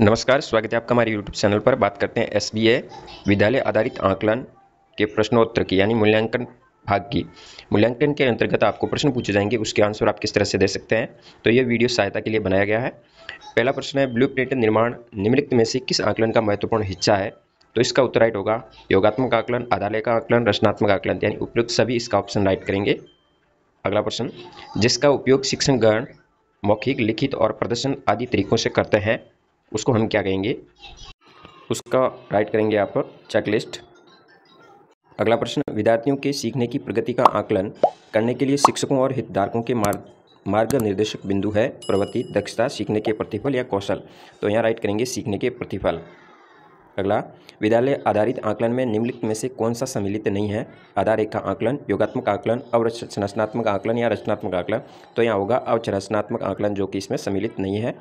नमस्कार, स्वागत है आपका हमारे यूट्यूब चैनल पर। बात करते हैं एसबीए विद्यालय आधारित आकलन के प्रश्नोत्तर की यानी मूल्यांकन भाग की। मूल्यांकन के अंतर्गत आपको प्रश्न पूछे जाएंगे, उसके आंसर आप किस तरह से दे सकते हैं। तो ये वीडियो सहायता के लिए बनाया गया है। पहला प्रश्न है, ब्लूप्रिंट निर्माण निम्नलिखित में से किस आकलन का महत्वपूर्ण हिस्सा है। तो इसका उत्तर राइट होगा योगात्मक आकलन, आधारलेखा का आकलन, रचनात्मक आकलन, यानी उपयुक्त सभी इसका ऑप्शन राइट करेंगे। अगला प्रश्न, जिसका उपयोग शिक्षणगण मौखिक, लिखित और प्रदर्शन आदि तरीकों से करते हैं, उसको हम क्या कहेंगे। उसका राइट करेंगे आप चेकलिस्ट। अगला प्रश्न, विद्यार्थियों के सीखने की प्रगति का आकलन करने के लिए शिक्षकों और हितधारकों के मार्गनिर्देशक बिंदु है प्रवृत्ति, दक्षता, सीखने के प्रतिफल या कौशल। तो यहाँ राइट करेंगे सीखने के प्रतिफल। अगला, विद्यालय आधारित आकलन में निम्नलिखित में से कौन सा सम्मिलित नहीं है। आधार रेखा आकलन, योगात्मक आकलन, अवचरणात्मक आकलन या रचनात्मक आकलन। तो यहाँ होगा अवचरणात्मक आकलन, जो कि इसमें सम्मिलित नहीं है।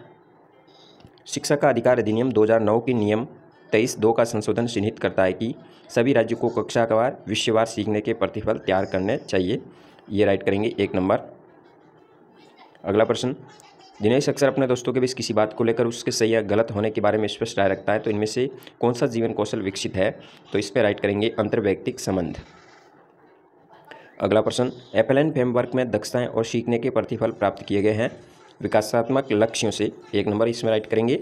शिक्षा का अधिकार अधिनियम 2009 के नियम 23(2) का संशोधन चिन्हित करता है कि सभी राज्यों को कक्षावार विषयवार सीखने के प्रतिफल तैयार करने चाहिए। ये राइट करेंगे 1 नंबर। अगला प्रश्न, दिनेश अक्सर अपने दोस्तों के बीच किसी बात को लेकर उसके सही या गलत होने के बारे में स्पष्ट राय रखता है। तो इनमें से कौन सा जीवन कौशल विकसित है। तो इस पर राइट करेंगे अंतर्वैयक्तिक संबंध। अगला प्रश्न, एपलन फ्रेमवर्क में दक्षताएं और सीखने के प्रतिफल प्राप्त किए गए हैं विकासात्मक लक्ष्यों से। 1 नंबर इसमें राइट करेंगे।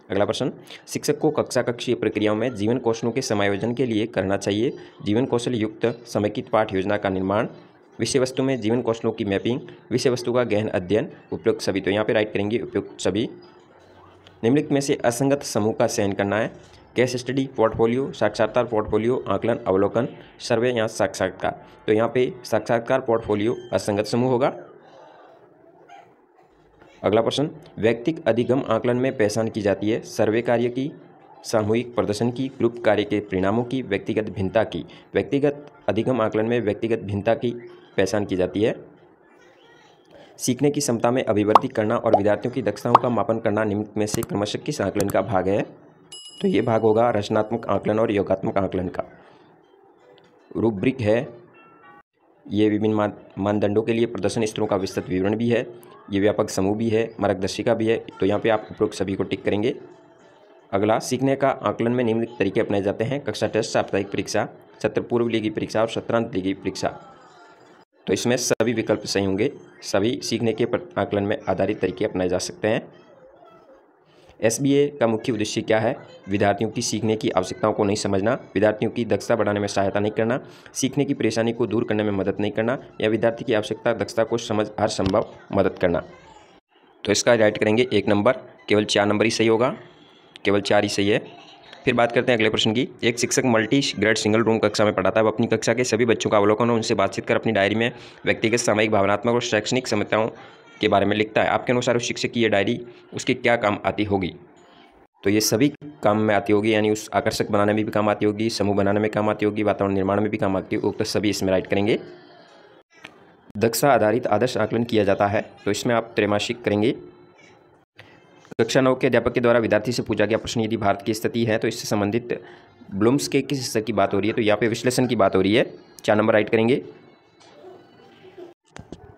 अगला प्रश्न, शिक्षक को कक्षा कक्षीय प्रक्रियाओं में जीवन कौशलों के समायोजन के लिए करना चाहिए जीवन कौशल युक्त समेकित पाठ योजना का निर्माण, विषय वस्तु में जीवन कौशलों की मैपिंग, विषय वस्तु का गहन अध्ययन, उपयुक्त सभी। तो यहाँ पे राइट करेंगे उपयुक्त सभी। निम्नलिखित में से असंगत समूह का चयन करना है। केस स्टडी, पोर्टफोलियो, साक्षात्कार पोर्टफोलियो, आकलन, अवलोकन, सर्वे या साक्षात्कार। तो यहाँ पे साक्षात्कार पोर्टफोलियो असंगत समूह होगा। अगला प्रश्न, व्यक्तिगत अधिगम आकलन में पहचान की जाती है सर्वे कार्य की, सामूहिक प्रदर्शन की, ग्रुप कार्य के परिणामों की, व्यक्तिगत भिन्नता की। व्यक्तिगत अधिगम आकलन में व्यक्तिगत भिन्नता की पहचान की जाती है। सीखने की क्षमता में अभिवृद्धि करना और विद्यार्थियों की दक्षताओं का मापन करना निम्न में से क्रमशः किस आकलन का भाग है। तो ये भाग होगा रचनात्मक आकलन और योगात्मक आकलन का। रूब्रिक है, ये विभिन्न मानदंडों के लिए प्रदर्शन स्तरों का विस्तृत विवरण भी है, ये व्यापक समूह भी है, मार्गदर्शिका भी है। तो यहाँ पे आप उपरोक्त सभी को टिक करेंगे। अगला, सीखने का आकलन में निम्नलिखित तरीके अपनाए जाते हैं। कक्षा टेस्ट, साप्ताहिक परीक्षा, सत्र पूर्व लीगी परीक्षा और सत्रांत लीगी परीक्षा। तो इसमें सभी विकल्प सही होंगे। सभी सीखने के आकलन में आधारित तरीके अपनाए जा सकते हैं। एसबीए का मुख्य उद्देश्य क्या है। विद्यार्थियों की सीखने की आवश्यकताओं को नहीं समझना, विद्यार्थियों की दक्षता बढ़ाने में सहायता नहीं करना, सीखने की परेशानी को दूर करने में मदद नहीं करना, या विद्यार्थी की आवश्यकता दक्षता को समझ हर संभव मदद करना। तो इसका राइट करेंगे 1 नंबर। केवल 4 नंबर ही सही होगा, केवल 4 ही सही है। फिर बात करते हैं अगले प्रश्न की। एक शिक्षक मल्टी ग्रेड सिंगल रूम कक्षा में पढ़ाता है। वह अपनी कक्षा के सभी बच्चों का अवलोकन और उनसे बातचीत कर अपनी डायरी में व्यक्तिगत, सामयिक, भावनात्मक और शैक्षणिक समस्याओं के बारे में लिखता है। आपके अनुसार उस शिक्षक की यह डायरी उसके क्या काम आती होगी। तो ये सभी काम में आती होगी, यानी उस आकर्षक बनाने में भी काम आती होगी, समूह बनाने में काम आती होगी, वातावरण निर्माण में भी काम आती होगी। तो सभी इसमें राइट करेंगे। दक्षता आधारित आदर्श आकलन किया जाता है। तो इसमें आप त्रैमासिक करेंगे। कक्षा 9 के अध्यापक के द्वारा विद्यार्थी से पूछा गया प्रश्न, यदि भारत की स्थिति है तो इससे संबंधित ब्लूम्स के किस स्तर की बात हो रही है। तो यहाँ पे विश्लेषण की बात हो रही है। 4 नंबर राइट करेंगे।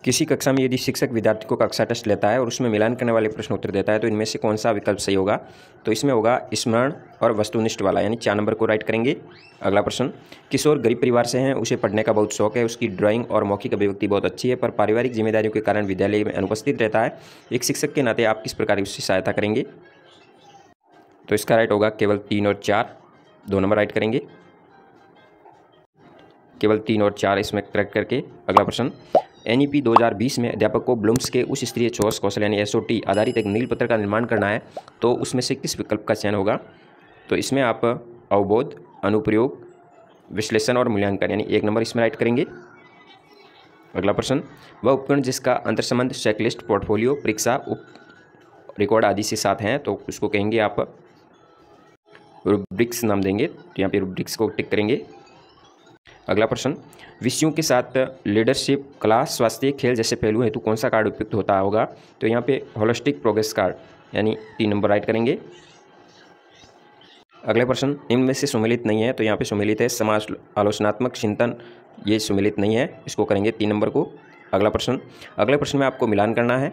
किसी कक्षा में यदि शिक्षक विद्यार्थी को कक्षा टेस्ट लेता है और उसमें मिलान करने वाले प्रश्न उत्तर देता है, तो इनमें से कौन सा विकल्प सही होगा। तो इसमें होगा स्मरण और वस्तुनिष्ठ वाला, यानी 4 नंबर को राइट करेंगे। अगला प्रश्न, किशोर गरीब परिवार से हैं, उसे पढ़ने का बहुत शौक है, उसकी ड्राइंग और मौखिक अभिव्यक्ति बहुत अच्छी है, पर पारिवारिक जिम्मेदारियों के कारण विद्यालय में अनुपस्थित रहता है। एक शिक्षक के नाते आप किस प्रकार उसकी सहायता करेंगे। तो इसका राइट होगा केवल 3 और 4, 2 नंबर राइट करेंगे। केवल 3 और 4 इसमें करेक्ट करके। अगला प्रश्न, एनईपी 2020 में अध्यापक को ब्लूम्स के उच्च स्तरीय चौरस कौशल यानी एसओटी आधारित एक नील पत्र का निर्माण करना है। तो उसमें से किस विकल्प का चयन होगा। तो इसमें आप अवबोध, अनुप्रयोग, विश्लेषण और मूल्यांकन, यानी 1 नंबर इसमें राइट करेंगे। अगला प्रश्न, वह उपकरण जिसका अंतर्संबंध चेकलिस्ट, पोर्टफोलियो, परीक्षा, उप रिकॉर्ड आदि से साथ हैं, तो उसको कहेंगे आप रूब्रिक्स नाम देंगे। तो यहाँ पे रूब्रिक्स को टिक करेंगे। अगला प्रश्न, विषयों के साथ लीडरशिप, कला, स्वास्थ्य, खेल जैसे पहलू हेतु कौन सा कार्ड उपयुक्त होता होगा। तो यहाँ पे होलिस्टिक प्रोग्रेस कार्ड, यानी 3 नंबर राइट करेंगे। अगले प्रश्न, निम्न में से सुमेलित नहीं है। तो यहाँ पे सुमेलित है समाज आलोचनात्मक चिंतन, ये सुमेलित नहीं है, इसको करेंगे 3 नंबर को। अगले प्रश्न में आपको मिलान करना है।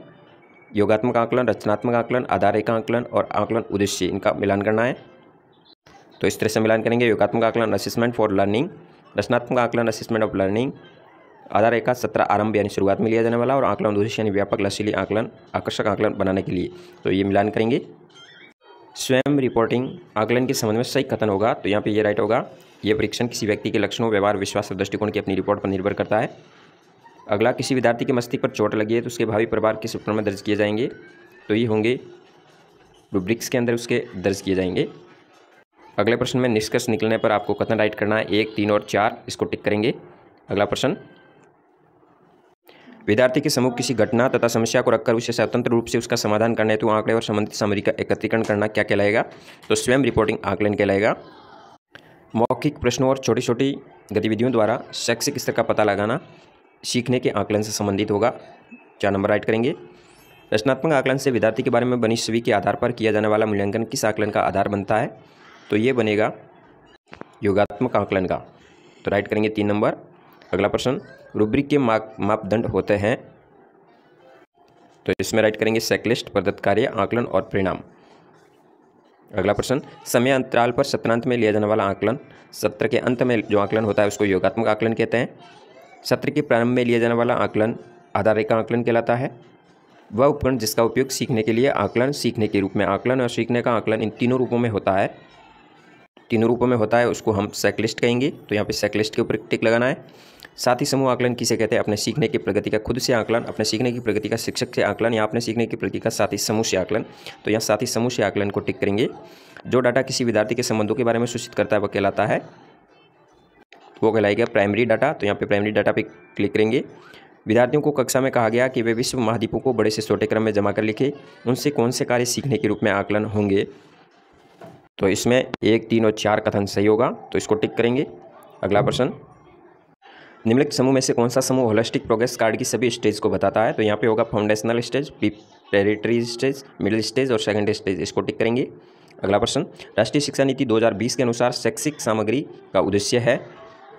योगात्मक आकलन, रचनात्मक आकलन, आधार रेखा आकलन और आकलन उद्देश्य, इनका मिलान करना है। तो इस तरह से मिलान करेंगे। योगात्मक आकलन असेसमेंट फॉर लर्निंग, रचनात्मक आकलन असेसमेंट ऑफ लर्निंग, आधार रेखा सत्र आरंभ यानी शुरुआत में लिया जाने वाला, और आकलन उद्देश्य यानी व्यापक लचीली आकलन, आकर्षक आकलन बनाने के लिए। तो ये मिलान करेंगे। स्वयं रिपोर्टिंग आकलन के संबंध में सही कथन होगा, तो यहाँ पे ये राइट होगा। यह परीक्षण किसी व्यक्ति के लक्षणों, व्यवहार, विश्वास और दृष्टिकोण की अपनी रिपोर्ट पर निर्भर करता है। अगला, किसी विद्यार्थी के मस्तिष्क पर चोट लगी है तो उसके भावी प्रभाव किस उपकरण में दर्ज किए जाएंगे, तो ये होंगे रूब्रिक्स के अंदर उसके दर्ज किए जाएंगे। अगले प्रश्न में निष्कर्ष निकलने पर आपको कथन राइट करना है। 1, 3 और 4 इसको टिक करेंगे। अगला प्रश्न, विद्यार्थी के समूह किसी घटना तथा समस्या को रखकर उसे स्वतंत्र रूप से उसका समाधान करने हेतु आंकड़े और संबंधित सामग्री का एकत्रीकरण करना क्या कहलाएगा, तो स्वयं रिपोर्टिंग आकलन कहलाएगा। मौखिक प्रश्नों और छोटी छोटी गतिविधियों द्वारा शैक्षिक स्तर का पता लगाना सीखने के आकलन से संबंधित होगा। 4 नंबर राइट करेंगे। रचनात्मक आकलन से विद्यार्थी के बारे में बनी छवि के आधार पर किया जाने वाला मूल्यांकन किस आकलन का आधार बनता है, तो ये बनेगा योगात्मक आकलन का। तो राइट करेंगे 3 नंबर। अगला प्रश्न, रूब्रिक के मापदंड होते हैं, तो इसमें राइट करेंगे चेकलिस्ट, प्रदत्त कार्य, आकलन और परिणाम। अगला प्रश्न, समय अंतराल पर सत्रांत में लिया जाने वाला आकलन, सत्र के अंत में जो आकलन होता है उसको योगात्मक आकलन कहते हैं। सत्र के प्रारंभ में लिया जाने वाला आकलन आधार रेखा आकलन कहलाता है। वह उपकरण जिसका उपयोग सीखने के लिए आकलन, सीखने के रूप में आकलन और सीखने का आकलन, इन तीनों रूपों में होता है, उसको हम चेकलिस्ट कहेंगे। तो यहाँ पे चेकलिस्ट के ऊपर टिक लगाना है। साथ ही समूह आकलन किसे कहते हैं, अपने सीखने की प्रगति का खुद से आकलन, अपने सीखने की प्रगति का शिक्षक से आकलन, या अपने सीखने की प्रगति का साथी समूह से आकलन। तो यहाँ साथी समूह से आकलन को टिक करेंगे। जो डाटा किसी विद्यार्थी के संबंधों के बारे में सूचित करता है वह कहलाता है, वो कहलाएगा प्राइमरी डाटा। तो यहाँ पे प्राइमरी डाटा पे क्लिक करेंगे। विद्यार्थियों को कक्षा में कहा गया कि वे विश्व महाद्वीपों को बड़े से छोटे क्रम में जमा कर लिखे, उनसे कौन से कार्य सीखने के रूप में आकलन होंगे, तो इसमें 1, 3 और 4 कथन सही होगा, तो इसको टिक करेंगे। अगला प्रश्न, निम्नलिखित समूह में से कौन सा समूह होलिस्टिक प्रोग्रेस कार्ड की सभी स्टेज को बताता है, तो यहाँ पे होगा foundational stage, preparatory stage, middle stage और सेकेंडरी स्टेज, इसको टिक करेंगे। अगला प्रश्न, राष्ट्रीय शिक्षा नीति 2020 के अनुसार शैक्षिक सामग्री का उद्देश्य है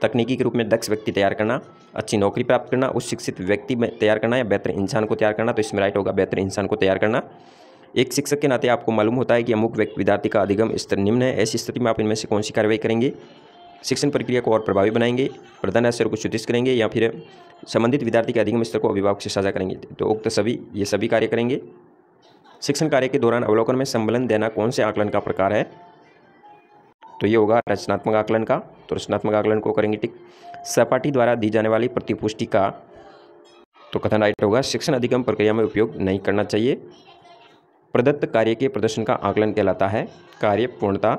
तकनीकी के रूप में दक्ष व्यक्ति तैयार करना, अच्छी नौकरी प्राप्त करना, उस शिक्षित व्यक्ति में तैयार करना, या बेहतर इंसान को तैयार करना, तो इसमें राइट होगा बेहतर इंसान को तैयार करना। एक शिक्षक के नाते आपको मालूम होता है कि अमुक विद्यार्थी का अधिगम स्तर निम्न है, ऐसी स्थिति में आप इनमें से कौन सी कार्रवाई करेंगे, शिक्षण प्रक्रिया को और प्रभावी बनाएंगे, प्रधानाचार्य को सूचित करेंगे, या फिर संबंधित विद्यार्थी के अधिगम स्तर को अभिभावक से साझा करेंगे, तो उक्त ये सभी कार्य करेंगे। शिक्षण कार्य के दौरान अवलोकन में संबलन देना कौन से आकलन का प्रकार है, तो ये होगा रचनात्मक आकलन का। तो रचनात्मक आकलन को करेंगे टिक। सहपाठी द्वारा दी जाने वाली प्रतिपुष्टि का, तो कथन राइट होगा शिक्षण अधिगम प्रक्रिया में उपयोग नहीं करना चाहिए। प्रदत्त कार्य के प्रदर्शन का आकलन कहलाता है कार्य पूर्णता,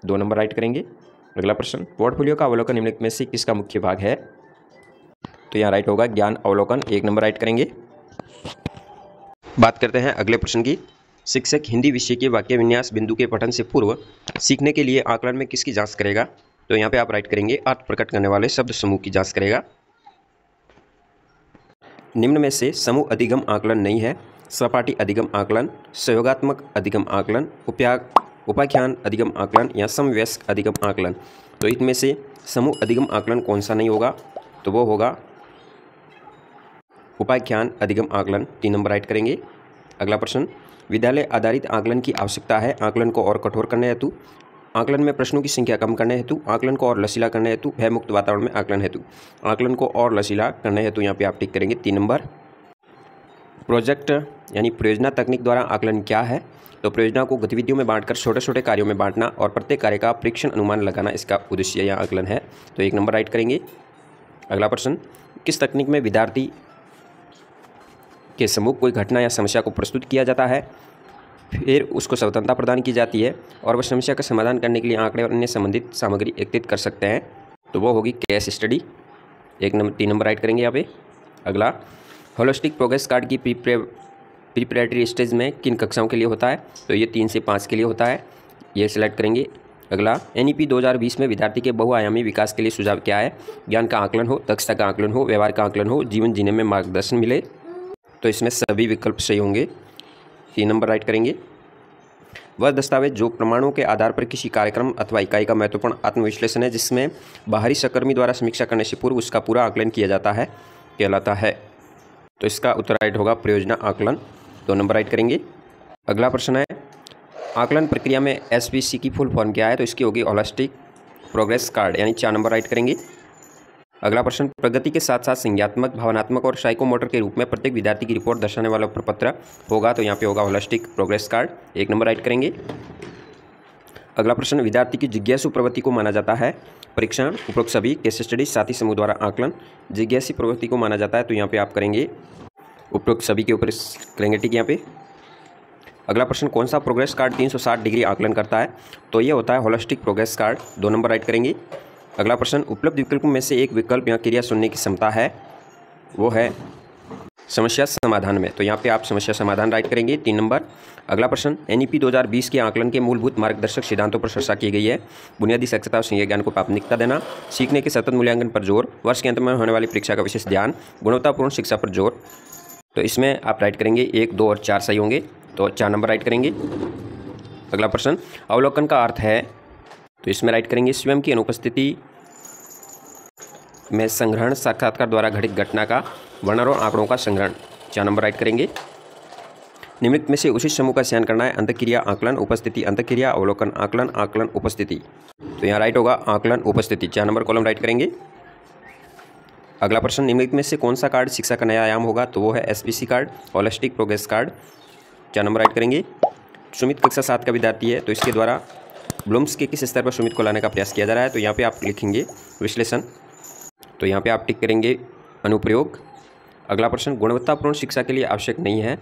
2 नंबर राइट करेंगे। अगला प्रश्न, पोर्टफोलियो का अवलोकन निम्नलिखित में से किसका मुख्य भाग है, तो यहाँ राइट होगा ज्ञान अवलोकन, 1 नंबर राइट करेंगे। बात करते हैं अगले प्रश्न की। शिक्षक हिंदी विषय के वाक्य विन्यास बिंदु के पठन से पूर्व सीखने के लिए आकलन में किसकी जांच करेगा, तो यहाँ पे आप राइट करेंगे अर्थ प्रकट करने वाले शब्द समूह की जांच करेगा। निम्न में से समूह अधिगम आकलन नहीं है। सहपाठी अधिगम आकलन, सहयोगात्मक अधिगम आकलन, उपाख्यान अधिगम आकलन या समवयस्क अधिगम आकलन, तो इनमें से समूह अधिगम आकलन कौन सा नहीं होगा, तो वो होगा उपाख्यान अधिगम आकलन, 3 नंबर राइट करेंगे। अगला प्रश्न, विद्यालय आधारित आकलन की आवश्यकता है आकलन को और कठोर करने हेतु, आकलन में प्रश्नों की संख्या कम करने हेतु, आकलन को और लचीला करने हेतु, भय मुक्त वातावरण में आकलन हेतु, आकलन को और लचीला करने हेतु यहाँ पे आप टिक करेंगे 3 नंबर। प्रोजेक्ट यानी परियोजना तकनीक द्वारा आकलन क्या है, तो परियोजना को गतिविधियों में बांटकर छोटे छोटे कार्यों में बांटना और प्रत्येक कार्य का परीक्षण अनुमान लगाना इसका उद्देश्य या आकलन है, तो 1 नंबर राइट करेंगे। अगला प्रश्न, किस तकनीक में विद्यार्थी के समूह कोई घटना या समस्या को प्रस्तुत किया जाता है, फिर उसको स्वतंत्रता प्रदान की जाती है और वह समस्या का समाधान करने के लिए आंकड़े और अन्य संबंधित सामग्री एकत्रित कर सकते हैं, तो वो होगी केस स्टडी, 3 नंबर राइट करेंगे यहाँ पे। अगला, होलिस्टिक प्रोग्रेस कार्ड की प्रिपरेटरी स्टेज में किन कक्षाओं के लिए होता है, तो ये 3 से 5 के लिए होता है, ये सिलेक्ट करेंगे। अगला, NEP 2020 में विद्यार्थी के बहुआयामी विकास के लिए सुझाव क्या है, ज्ञान का आकलन हो, दक्षता का आकलन हो, व्यवहार का आकलन हो, जीवन जीने में मार्गदर्शन मिले, तो इसमें सभी विकल्प सही होंगे, 3 नंबर राइट करेंगे। वह दस्तावेज जो प्रमाणों के आधार पर किसी कार्यक्रम अथवा इकाई का महत्वपूर्ण आत्मविश्लेषण है जिसमें बाहरी सहकर्मी द्वारा समीक्षा करने से पूर्व उसका पूरा आकलन किया जाता है कहलाता है, तो इसका उत्तर राइट होगा परियोजना आकलन, 2 नंबर राइट करेंगे। अगला प्रश्न है, आकलन प्रक्रिया में एसपीसी की फुल फॉर्म क्या है? तो इसकी होगी होलिस्टिक प्रोग्रेस कार्ड, यानी 4 नंबर राइट करेंगे। अगला प्रश्न, प्रगति के साथ साथ संज्ञात्मक, भावनात्मक और साइकोमोटर के रूप में प्रत्येक विद्यार्थी की रिपोर्ट दर्शाने वाला प्रपत्र होगा, तो यहाँ पे होगा holistic progress card, 1 number right करेंगे। अगला प्रश्न, विद्यार्थी की जिज्ञासु प्रवृत्ति को माना जाता है परीक्षण, उपरोक्त सभी, केस स्टडी, साथी समूह द्वारा आकलन। जिज्ञासी प्रवृत्ति को माना जाता है, तो यहाँ पे आप करेंगे उपरोक्त सभी के ऊपर करेंगे टिक यहाँ पे। अगला प्रश्न, कौन सा प्रोग्रेस कार्ड 360 डिग्री आकलन करता है? तो ये होता है holistic progress card, 2 number right करेंगे। अगला प्रश्न, उपलब्ध विकल्पों में से एक विकल्प या क्रिया सुनने की क्षमता है, वो है समस्या समाधान में, तो यहाँ पे आप समस्या समाधान राइट करेंगे, 3 नंबर। अगला प्रश्न, एनईपी 2020 के आकलन के मूलभूत मार्गदर्शक सिद्धांतों पर चर्चा की गई है। बुनियादी दक्षता और संज्ञा ज्ञान को प्राथमिकता देना, सीखने के सतत मूल्यांकन पर जोर, वर्ष के अंत में होने वाली परीक्षा का विशेष ध्यान, गुणवत्तापूर्ण शिक्षा पर जोर। तो इसमें आप राइट करेंगे 1, 2 और 4 सही होंगे, तो 4 नंबर राइट करेंगे। अगला प्रश्न, अवलोकन का अर्थ है, तो इसमें राइट करेंगे स्वयं की अनुपस्थिति में संग्रहण, साक्षात्कार द्वारा घटित घटना का वर्णन और आंकड़ों का संग्रहण, 4 नंबर राइट करेंगे। निम्नलिखित में से उचित समूह का चयन करना है, अंतःक्रिया आकलन, उपस्थिति अंतःक्रिया, अवलोकन आकलन, आकलन उपस्थिति, तो यहाँ राइट होगा आकलन उपस्थिति, 4 नंबर कॉलम राइट करेंगे। अगला प्रश्न, निम्नलिखित में से कौन सा कार्ड शिक्षा का नया आयाम होगा? तो वो है SPC card, holistic progress card, 4 number right करेंगे। सुमित कक्षा 7 का विद्यार्थी है, तो इसके द्वारा ब्लूम्स के किस स्तर पर सुमित को लाने का प्रयास किया जा रहा है? तो यहाँ पे आप लिखेंगे विश्लेषण, तो यहाँ पे आप टिक करेंगे अनुप्रयोग। अगला प्रश्न, गुणवत्तापूर्ण शिक्षा के लिए आवश्यक नहीं है,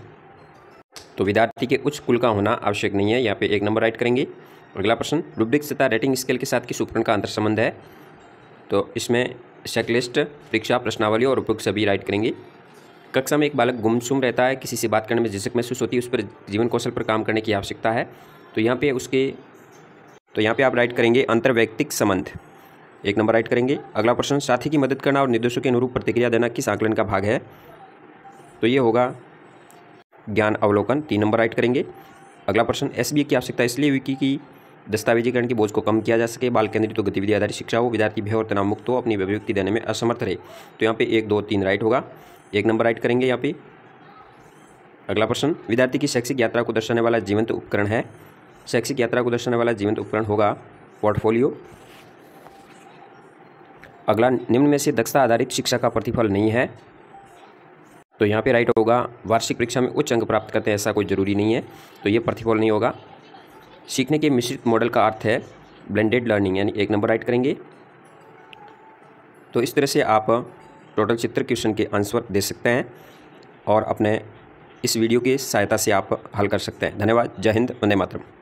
तो विद्यार्थी के उच्च कुल का होना आवश्यक नहीं है, यहाँ पे 1 नंबर राइट करेंगे। अगला प्रश्न, रूब्रिक्स तथा रेटिंग स्केल के साथ किस उपकरण का अंतर संबंध है? तो इसमें चेकलिस्ट, परीक्षा प्रश्नावली और उपयुक्त सभी राइट करेंगे। कक्षा में एक बालक गुमसुम रहता है, किसी से बात करने में झिझक महसूस होती है, उस पर जीवन कौशल पर काम करने की आवश्यकता है, तो यहाँ पे आप राइट करेंगे अंतर्वैयक्तिक संबंध, 1 नंबर राइट करेंगे। अगला प्रश्न, साथी की मदद करना और निर्देशों के अनुरूप प्रतिक्रिया देना किस आकलन का भाग है? तो ये होगा ज्ञान अवलोकन, 3 नंबर राइट करेंगे। अगला प्रश्न, एसबीए की आवश्यकता इसलिए हुई कि दस्तावेजीकरण की बोझ को कम किया जा सके, बाल केंद्रित तो गतिविधि आधारित शिक्षा हो, विद्यार्थी भय और तनाव मुक्त हो, अपनी अभिव्यक्ति देने में असमर्थ रहे, तो यहाँ पे 1, 2, 3 राइट होगा, 1 नंबर राइट करेंगे यहाँ पे। अगला प्रश्न, विद्यार्थी की शैक्षिक यात्रा को दर्शाने वाला जीवंत उपकरण है, शैक्षिक यात्रा को दर्शाने वाला जीवंत उपकरण होगा पोर्टफोलियो। अगला, निम्न में से दक्षता आधारित शिक्षा का प्रतिफल नहीं है, तो यहाँ पे राइट होगा वार्षिक परीक्षा में उच्च अंक प्राप्त करते हैं ऐसा कोई ज़रूरी नहीं है, तो ये प्रतिफल नहीं होगा। सीखने के मिश्रित मॉडल का अर्थ है ब्लेंडेड लर्निंग, यानी 1 नंबर राइट करेंगे। तो इस तरह से आप टोटल 70 क्वेश्चन के आंसर दे सकते हैं और अपने इस वीडियो की सहायता से आप हल कर सकते हैं। धन्यवाद। जय हिंद, वंदे मातरम।